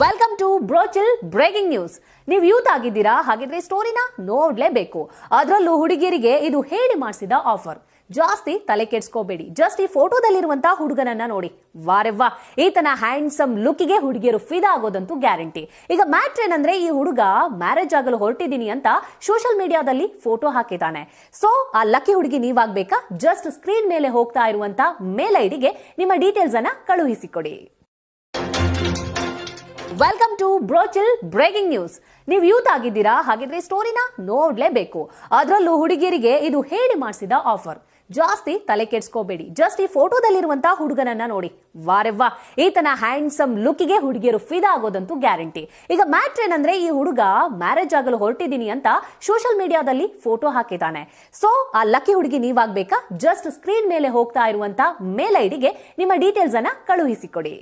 Welcome to Brochill breaking news. ನೀವು youth ಆಗಿದ್ದೀರಾ? ಹಾಗಿದ್ರೆ ಸ್ಟೋರಿನ ನೋಡ್ಲೇಬೇಕು. ಅದರಲ್ಲೂ ಹುಡುಗಿಯರಿಗೆ ಇದು ಹೇಳಿ ಮಾಡಿಸಿದ ಆಫರ್. ಜಾಸ್ತಿ ತಲೆ ಕೆಡ್ಸ್ಕೋಬೇಡಿ, ಜಸ್ಟ್ ಈ ಫೋಟೋದಲ್ಲಿರುವಂತ ಹುಡುಗನನ್ನ ನೋಡಿ. ವಾರೆವ್ವಾ, ಈತನ ಹ್ಯಾಂಡ್ಸಮ್ ಲುಕ್ಗೆ ಹುಡುಗಿಯರು ಫಿದಾ ಆಗೋದಂತೂ ಗ್ಯಾರಂಟಿ. ಈಗ ಮ್ಯಾಟ್ರ್ ಏನಂದ್ರೆ, ಈ ಹುಡುಗ ಮ್ಯಾರೇಜ್ ಆಗಲು ಹೊರಟಿದ್ದೀನಿ ಅಂತ ಸೋಷಿಯಲ್ ಮೀಡಿಯಾದಲ್ಲಿ ಫೋಟೋ ಹಾಕಿದ್ದಾನೆ. ಸೊ ಆ ಲಕ್ಕಿ ಹುಡುಗಿ ನೀವಾಗ್ಬೇಕಾ? ಜಸ್ಟ್ ಸ್ಕ್ರೀನ್ ಮೇಲೆ ಹೋಗ್ತಾ ಇರುವಂತ ಮೇಲ್ ಐಡಿಗೆ ನಿಮ್ಮ ಡೀಟೇಲ್ಸ್ ಅನ್ನ ಕಳುಹಿಸಿಕೊಡಿ. Welcome to Brochill breaking news. ನೀವು ಯೂತ್ ಆಗಿದ್ದೀರಾ? ಹಾಗಿದ್ರೆ ಸ್ಟೋರಿನ ನೋಡ್ಲೇಬೇಕು. ಅದರಲ್ಲೂ ಹುಡುಗಿಯರಿಗೆ ಇದು ಹೇಳಿ ಮಾಡಿಸಿದ ಆಫರ್. ಜಾಸ್ತಿ ತಲೆ ಕೆಡ್ಸ್ಕೋಬೇಡಿ, ಜಸ್ಟ್ ಈ ಫೋಟೋದಲ್ಲಿರುವಂತ ಹುಡುಗನನ್ನ ನೋಡಿ. ವಾರೆವ್ವಾ, ಈತನ ಹ್ಯಾಂಡ್ಸಮ್ ಲುಕ್ಗೆ ಹುಡುಗಿಯರು ಫಿದಾ ಆಗೋದಂತೂ ಗ್ಯಾರಂಟಿ. ಈಗ ಮ್ಯಾಟ್ರ್ ಏನಂದ್ರೆ, ಈ ಹುಡುಗ ಮ್ಯಾರೇಜ್ ಆಗಲು ಹೊರಟಿದ್ದೀನಿ ಅಂತ ಸೋಷಿಯಲ್ ಮೀಡಿಯಾದಲ್ಲಿ ಫೋಟೋ ಹಾಕಿದ್ದಾನೆ. ಸೊ ಆ ಲಕ್ಕಿ ಹುಡುಗಿ ನೀವಾಗ್ಬೇಕಾ? ಜಸ್ಟ್ ಸ್ಕ್ರೀನ್ ಮೇಲೆ ಹೋಗ್ತಾ ಇರುವಂತ ಮೇಲ್ ಐಡಿಗೆ ನಿಮ್ಮ ಡೀಟೇಲ್ಸ್ ಅನ್ನ ಕಳುಹಿಸಿಕೊಡಿ.